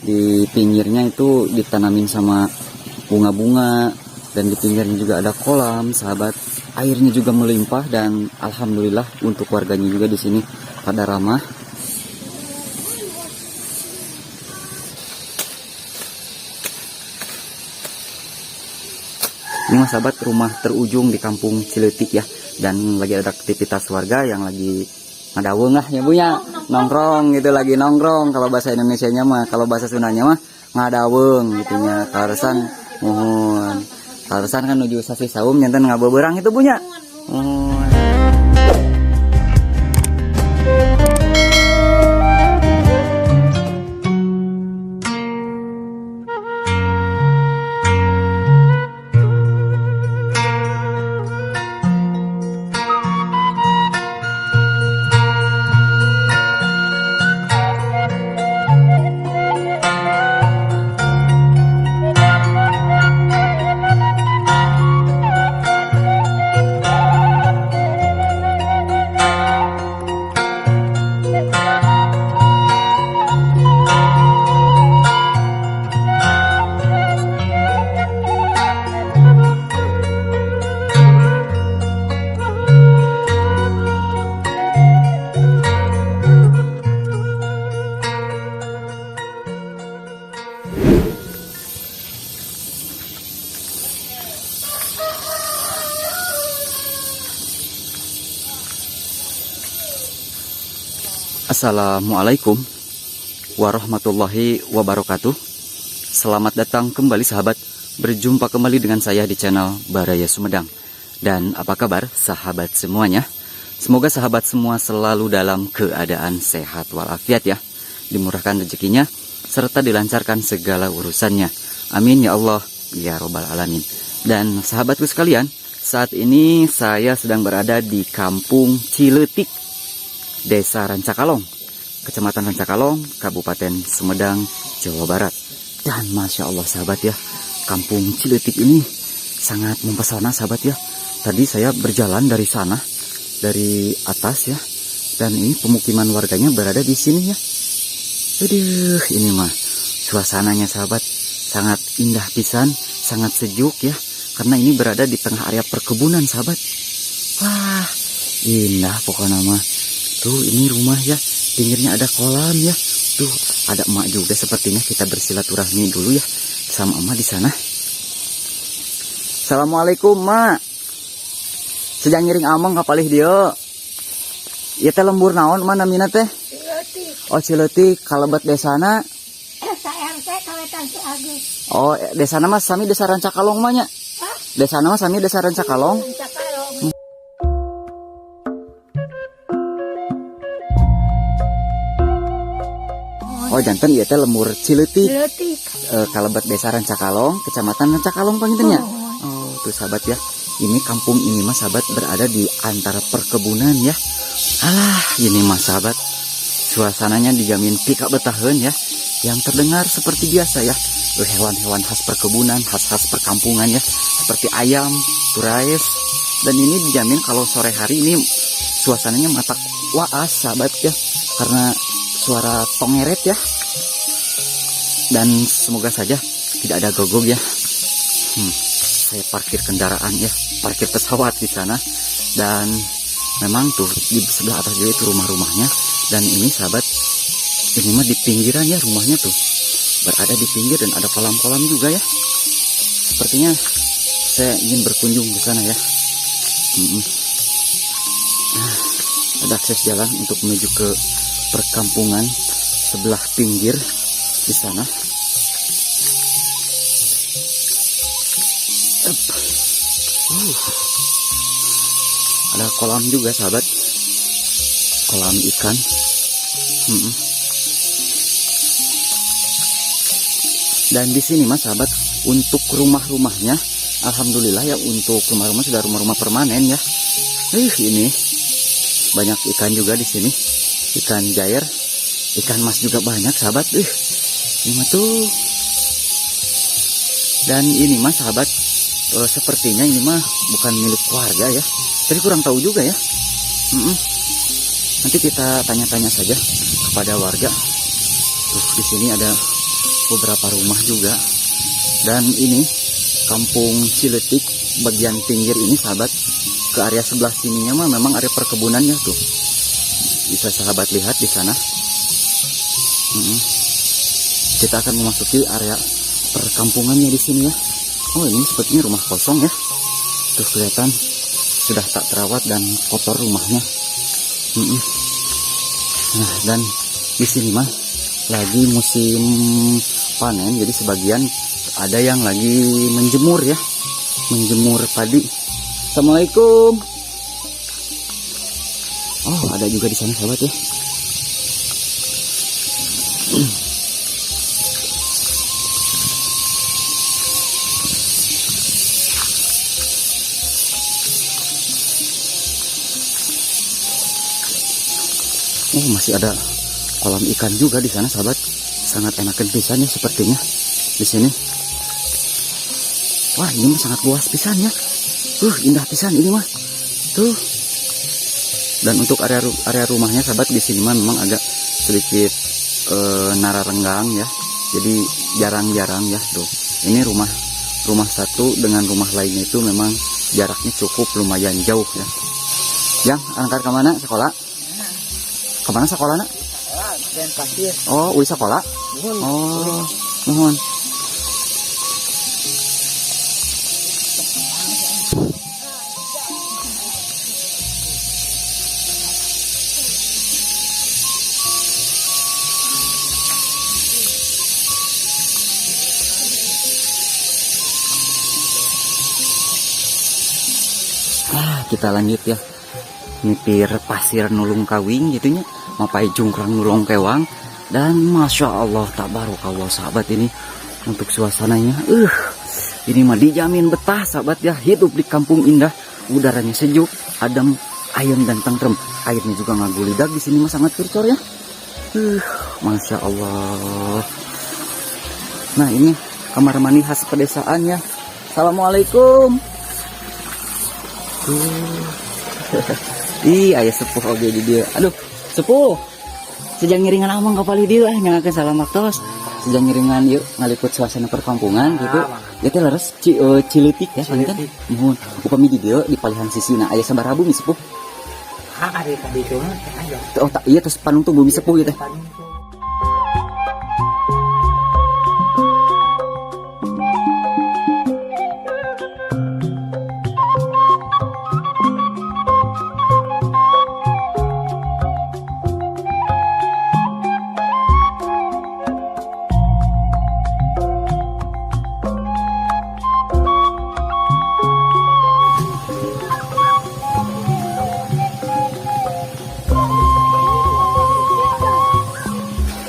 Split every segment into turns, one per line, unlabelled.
Di pinggirnya itu ditanamin sama bunga-bunga, dan di pinggirnya juga ada kolam, sahabat. Airnya juga melimpah, dan alhamdulillah untuk warganya juga di sini pada ramah. Ini mas sahabat, rumah terujung di kampung Ciletik ya, dan lagi ada aktivitas warga yang lagi ngadaweng lah ya bu ya, nongkrong gitu, lagi nongkrong kalau bahasa Indonesianya mah. Kalau bahasa Sundanya mah ngadaweng gitunya. Karesan mohon, karesan kan nuju sasi saum nyanten ngabeberang itu punya. Assalamualaikum warahmatullahi wabarakatuh. Selamat datang kembali sahabat, berjumpa kembali dengan saya di channel Baraya Sumedang. Dan apa kabar sahabat semuanya? Semoga sahabat semua selalu dalam keadaan sehat walafiat ya, dimurahkan rezekinya serta dilancarkan segala urusannya. Amin ya Allah ya robbal alamin. Dan sahabatku sekalian, saat ini saya sedang berada di kampung Ciletik, Desa Rancakalong, Kecamatan Rancakalong, Kabupaten Sumedang, Jawa Barat. Dan Masya Allah sahabat ya, kampung Ciletik ini sangat mempesona sahabat ya. Tadi saya berjalan dari sana, dari atas ya, dan ini pemukiman warganya berada di sini ya. Aduh, ini mah suasananya sahabat, sangat indah pisan, sangat sejuk ya, karena ini berada di tengah area perkebunan sahabat. Wah, indah pokoknya mah. Tuh ini rumah ya, pinggirnya ada kolam ya. Tuh ada emak juga sepertinya, kita bersilaturahmi dulu ya sama emak di sana. Assalamualaikum mak. Sedang ngiring among kapalih dia. Ieu teh lembur naon mana mina teh? Ciletik. Oh Ciletik, kalebat desana.
Sayang teh kawetan si Agus.
Oh desana mah sami Desa Rancakalong mah nya. Desana mah sami Desa Rancakalong.
Rancakalong.
Oh janten ieu teh lembur Ciletik.
Ciletik.
Kalebat Desa Rancakalong, Kecamatan Rancakalong panggilnya. Oh tuh sahabat ya. Ini kampung ini mah sahabat berada di antara perkebunan ya. Alah ini mah sahabat, suasananya dijamin pika betaheun ya. Yang terdengar seperti biasa ya, hewan-hewan khas perkebunan, khas-khas perkampungan ya, seperti ayam, turais. Dan ini dijamin kalau sore hari ini suasananya mata waas sahabat ya, karena suara tongeret ya. Dan semoga saja tidak ada gogok ya. Saya parkir kendaraan ya, parkir pesawat di sana. Dan memang tuh di sebelah atas juga itu rumah-rumahnya. Dan ini sahabat, ini mah di pinggiran ya rumahnya tuh, berada di pinggir dan ada kolam-kolam juga ya. Sepertinya saya ingin berkunjung ke sana ya. Nah, ada akses jalan untuk menuju ke perkampungan sebelah pinggir di sana. Ada kolam juga sahabat, kolam ikan. Dan di sini mas sahabat, untuk rumah-rumahnya alhamdulillah ya, untuk rumah-rumah sudah rumah-rumah permanen ya. Ini banyak ikan juga di sini, ikan jair, ikan mas juga banyak sahabat. Ini mah tuh. Dan ini mas sahabat, sepertinya ini mah bukan milik keluarga ya, tapi kurang tahu juga ya. Nanti kita tanya-tanya saja kepada warga. Tuh di sini ada beberapa rumah juga. Dan ini kampung Ciletik bagian pinggir ini sahabat, ke area sebelah sininya mah memang area perkebunannya tuh, bisa sahabat lihat di sana. Kita akan memasuki area perkampungannya di sini ya. Oh, ini sepertinya rumah kosong ya, tuh kelihatan sudah tak terawat dan kotor rumahnya. Nah, dan di sini mah lagi musim panen, jadi sebagian ada yang lagi menjemur ya, menjemur padi. Assalamualaikum. Oh, ada juga di sana sahabat ya. Oh, masih ada kolam ikan juga di sana sahabat. Sangat enakan pisannya sepertinya di sini. Wah, ini mah sangat luas pisannya. Indah pisan ini mah. Tuh. Dan untuk area rumahnya sahabat di sini mah memang agak sedikit nara renggang ya. Jadi jarang-jarang ya tuh. Ini rumah satu dengan rumah lainnya itu memang jaraknya cukup lumayan jauh ya. Yang angkat ke mana sekolah? Kemana sekolahnya?
Dan pasir.
Oh, uli sekolah? Oh, mohon. Kita lanjut ya, nipir pasir nulung kawing gitunya, mapai jungkrang nulung kewang. Dan masya Allah tabarakallah sahabat, ini untuk suasananya ini mah dijamin betah sahabat ya, hidup di kampung indah, udaranya sejuk, adem, ayam dan tentrem, airnya juga ngagulidag di sini mah sangat curcor ya. Masya Allah. Nah, ini kamar mandi khas pedesaan ya. Assalamualaikum. Ih, ayah sepuh oge di dia. Aduh, sepuh. Sejak ngiringan amang kapal dia nyangakeun salam maktos. Sejak ngiringan yuk ngaliput suasana perkampungan gitu. Ya teh leres Ciletik ya panten. Mohon upami di dieu di palihan sisina aya sabaraha bumi sepuh.
Ari tadi itu aja.
Oh, tak iya terus panung tuh bumi sepuh gitu.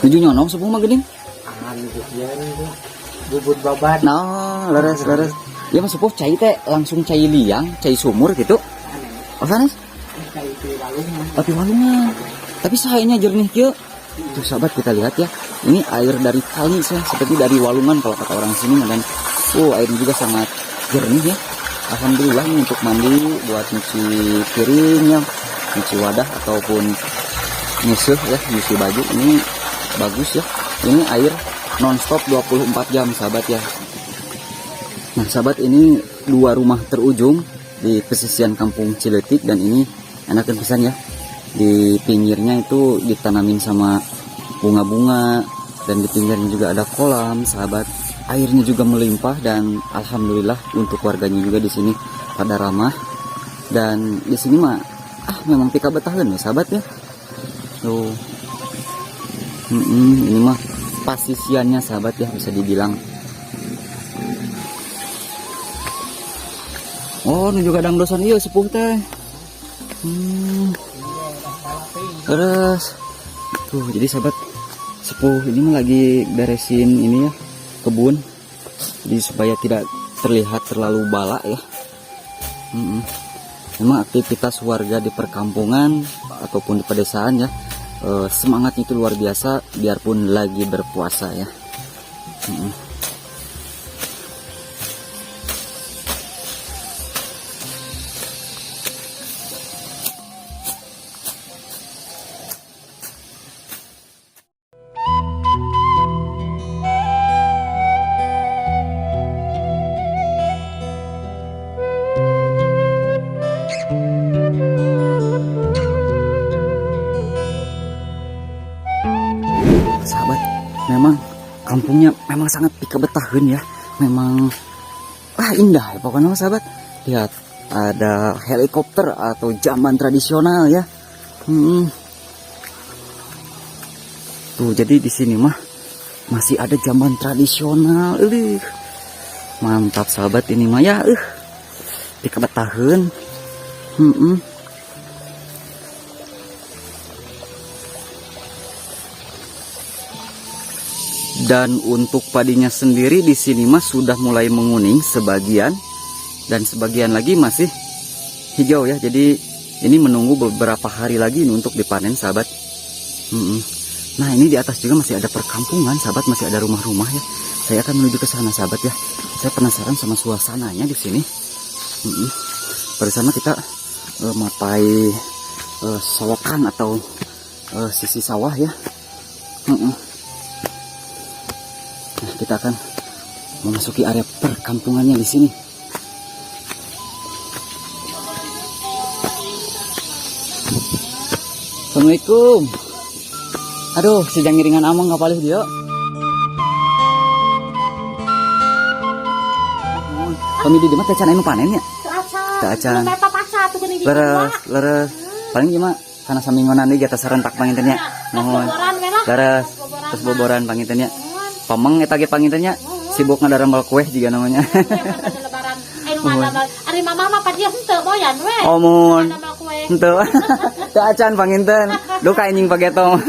Nuju nyonong sepuh mah geuning.
Bubut babat.
Nah, leres. Ya mah sepuh cai teh langsung cai liang, cai sumur gitu. Oh, sanes?
Cai walungan.
Tapi walungan. Tapi sahanya jernih kieu. Tuh sahabat kita lihat ya. Ini air dari kali seperti dari walungan kalau kata orang sini, dan airnya juga sangat jernih ya. Alhamdulillah ini untuk mandi, buat nyuci piringnya, nyuci wadah ataupun nyuci baju ini bagus ya. Ini air nonstop 24 jam sahabat ya. Nah sahabat, ini dua rumah terujung di pesisian kampung Ciletik, dan ini enakan pisan ya. Di pinggirnya itu ditanamin sama bunga-bunga, dan di pinggirnya juga ada kolam sahabat. Airnya juga melimpah, dan alhamdulillah untuk warganya juga di sini pada ramah. Dan di sini mah memang pika betahan ya sahabat ya. Tuh. Ini mah pasisiannya sahabat ya, bisa dibilang. Oh, ini juga dangdosan iya sepuh teh. Terus tuh, jadi sahabat, sepuh ini mah lagi beresin ini ya, kebun, jadi supaya tidak terlihat terlalu bala ya. Memang aktivitas warga di perkampungan ataupun di pedesaan ya, semangatnya itu luar biasa biarpun lagi berpuasa ya. memang kampungnya memang sangat pikabetaheun ya. Memang indah ya pokoknya sahabat. Lihat, ada helikopter atau zaman tradisional ya. Tuh, jadi di sini mah masih ada zaman tradisional. Mantap sahabat ini mah ya. Pikabetaheun. Dan untuk padinya sendiri di sini mah sudah mulai menguning sebagian dan sebagian lagi masih hijau ya. Jadi ini menunggu beberapa hari lagi untuk dipanen sahabat. Nah, ini di atas juga masih ada perkampungan sahabat, masih ada rumah-rumah ya. Saya akan menuju ke sana sahabat ya. Saya penasaran sama suasananya di sini. Bersama kita mapai selokan atau sisi sawah ya. Nah, kita akan memasuki area perkampungannya di sini. Assalamualaikum. Aduh, sejang ngiringan amang kapalih dia. Kami di mah tecan anu panen ya? Tecan. Leres. Paling gimana? Karena samingonan deui jata sarentak panginten nya. Mohon. Leres. Terus boboran panginten nya. Pameng eta ge panginten nya. Sibuk ngadarambal kueh juga namanya.
Ari mama mah pa dia henteu boyan we.
Oh mun. Henteu. Teu acan panginten. Duh ka anjing pagetong.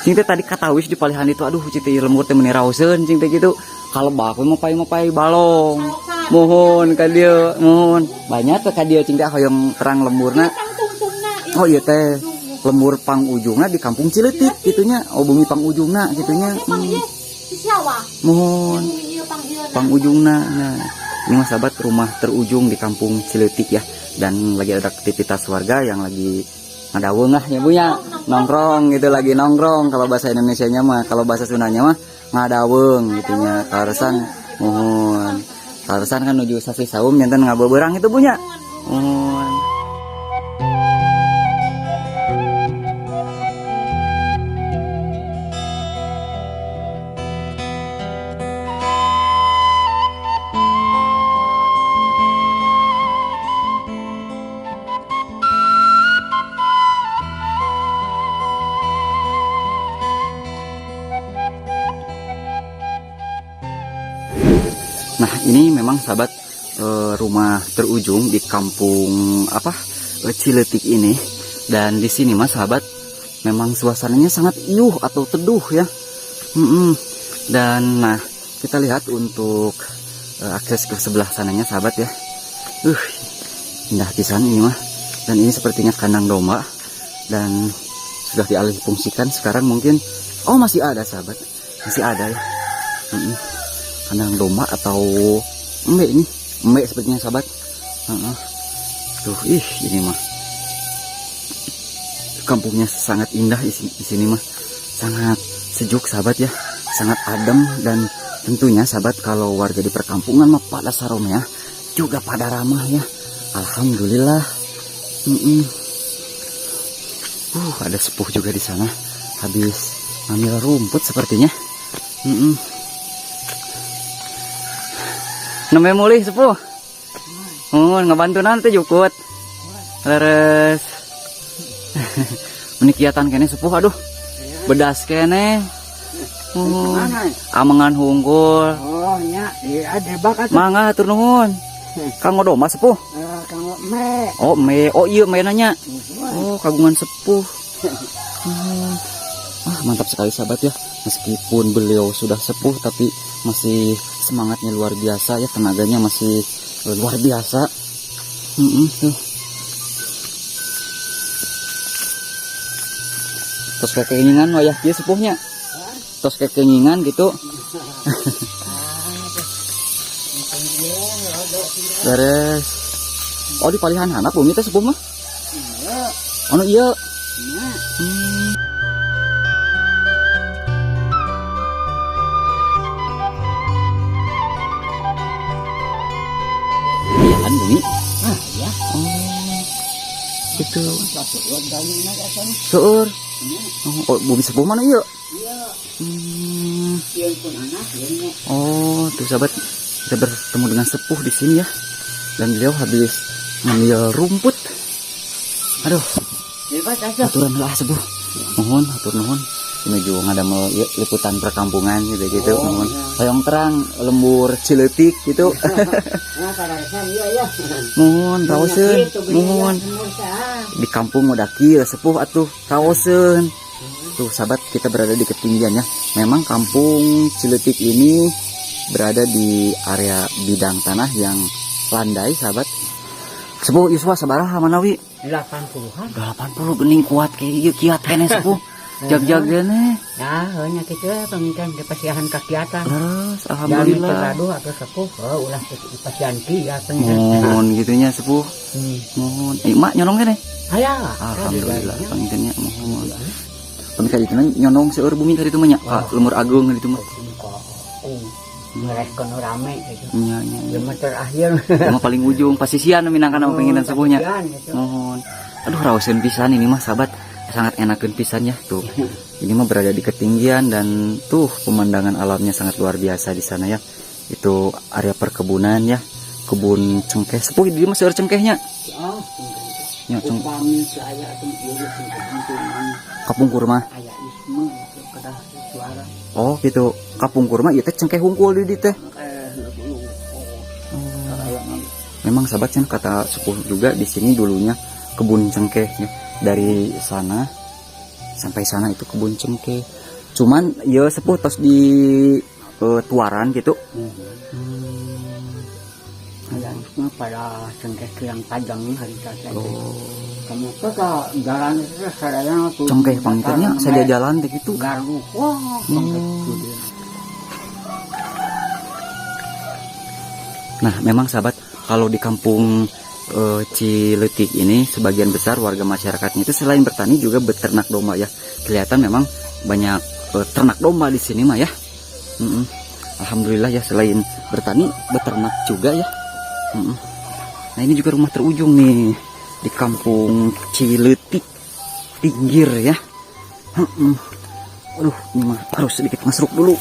Cing teh tadi katawis di palihan itu, aduh cing teh lembur teh meuni raoseun cing teh gitu. Kalebak we mapai balong. Mohon ka dieu, mohon. Banyak teh ka dieu cing teh hoyong terang lemburna. Oh iya teh. Lembur pang ujungna di kampung Cileutik gitunya. Oh bumi pang ujungna gitunya. Mohon. Pang ujungna. Nah, ini mas sahabat rumah terujung di kampung Cileutik ya. Dan lagi ada aktivitas warga yang lagi ngadaweung ya Bu ya. Nongkrong gitu, lagi nongkrong kalau bahasa Indonesianya mah. Kalau bahasa Sundanya mah ngadaweung gitunya. Karesan mohon. Karesan kan nuju sasi saum nyanten ngabeberang itu Bu nya. Mohon. Nah, ini memang sahabat rumah terujung di kampung Cileutik ini. Dan di sini mas sahabat memang suasananya sangat iuh atau teduh ya. Dan nah, kita lihat untuk akses ke sebelah sananya sahabat ya. Indah pisan ini mah. Dan ini sepertinya kandang domba dan sudah dialih fungsikan sekarang mungkin. Oh, masih ada sahabat. Masih ada ya. Kandang domba atau embek sepertinya sahabat. Tuh, ini mah kampungnya sangat indah di sini mah, sangat sejuk sahabat ya, sangat adem. Dan tentunya sahabat kalau warga di perkampungan mah pada saromnya juga pada ramah ya. Alhamdulillah. Ada sepuh juga di sana habis ngambil rumput sepertinya. Namanya mulih sepuh. Ngebantu nanti jukut. Leres. Menikiatan kene sepuh, aduh. Bedas kene. Amengan hunggul.
Oh nya, ada bakat.
Mangga hatur nuhun. Kang Odoma sepuh.
Kang me.
Oh me, oh iya me nanya. Oh kagungan sepuh. Mantap sekali sahabat ya. Meskipun beliau sudah sepuh tapi masih semangatnya luar biasa ya, tenaganya masih luar biasa. Tuh. Terus kayak keinginan wayah dia sepuhnya. Terus kayak keinginan gitu. Beres. Oh di palihan anak bumi teh sepuh mah. Oh iya. Bumi.
Ya.
Gitu. Seueur. Oh, bumi sepuh mana iya?
Iya. Iya pun anak ya.
Oh, tuh sahabat, kita bertemu dengan sepuh di sini ya. Dan beliau habis ngambil rumput. Aduh,
Bebas aja.
aturan lah sepuh. Mohon, atur nuhun. Ini juga ada mau liputan perkampungan gitu.
Oh,
Mohon.
iya.
Hoyong terang, lembur Ciletik gitu.
Nah, pada dasar iya ya.
Mohon, raoseun, mohon. Di kampung udah kieu sepuh atuh, raoseun. Tuh sahabat, kita berada di ketinggian ya. Memang kampung Ciletik ini berada di area bidang tanah yang landai sahabat. Sepuh Yuswa sabaraha manawi?
80-an.
80 gening kuat kayak ieu kiat keneh sepuh. Jag-jagana.
Nah, hanya gitu pemikiran dipasihan kegiatan.
Leres,
Dan
alhamdulillah.
terlalu atau sepuh, ulah dipasihan kiat.
Mohon gitunya sepuh. Mohon. Mak nyonong kene.
Ayah.
Alhamdulillah pangitnya mohon. Pemika itu nyonong seueur bumi tadi itu mah nya. Ka Lemur Agung itu mah.
Mereka rame gitu.
Nya nya.
Cuma terakhir.
Cuma paling ujung pasisian minangkan nama penginan sepuhnya. Mohon. Aduh raoseun pisan ini mah sahabat. Sangat enakeun pisan ya tuh. Ini mah berada di ketinggian dan tuh pemandangan alamnya sangat luar biasa di sana ya. Itu area perkebunan ya. Kebun cengkeh. Sepuh di mah seueur cengkehnya.
Oh,
Ya,
upami saya akan iris keuntungan
kapung kurma.
ayah isme kedah suara.
Oh gitu. Kapung kurma ieu teh cengkeh hungkul di dieu teh. Memang sahabat kan kata sepuh juga di sini dulunya kebun cengkeh ya. Dari sana sampai sana itu kebun cengkeh. Cuman ya sepuh tos di tuaran gitu.
Ayah isme pada cengkeh yang tajam hari saja.
Oh.
Kamu ke jalan itu sadaya tuh.
Cengkeh pangitnya saja jalan teh gitu.
Garuk. Wah, cengkeh gede.
Nah, memang sahabat kalau di kampung Ciletik ini sebagian besar warga masyarakatnya itu selain bertani juga beternak domba ya. Kelihatan memang banyak ternak domba di sini mah ya. Alhamdulillah ya, selain bertani beternak juga ya. Nah ini juga rumah terujung nih di kampung Ciletik pinggir ya. Aduh, ini mah harus sedikit masuk dulu.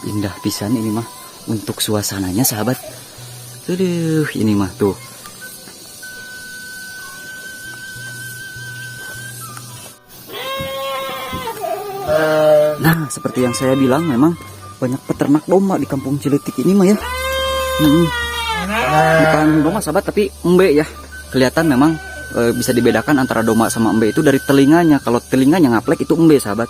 Indah pisan ini mah untuk suasananya sahabat. Aduh, ini mah tuh. Nah, seperti yang saya bilang memang banyak peternak domba di kampung Ciletik ini mah ya. Bukan domba sahabat tapi embe ya. Kelihatan memang bisa dibedakan antara domba sama embe itu dari telinganya. Kalau telinganya ngaplek itu embe sahabat.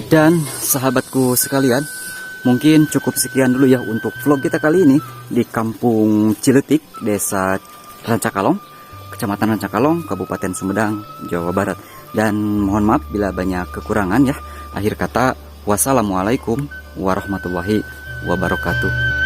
Dan sahabatku sekalian, mungkin cukup sekian dulu ya untuk vlog kita kali ini di kampung Ciletik, desa Rancakalong, kecamatan Rancakalong, Kabupaten Sumedang, Jawa Barat. Dan mohon maaf bila banyak kekurangan ya. Akhir kata, wassalamualaikum warahmatullahi wabarakatuh.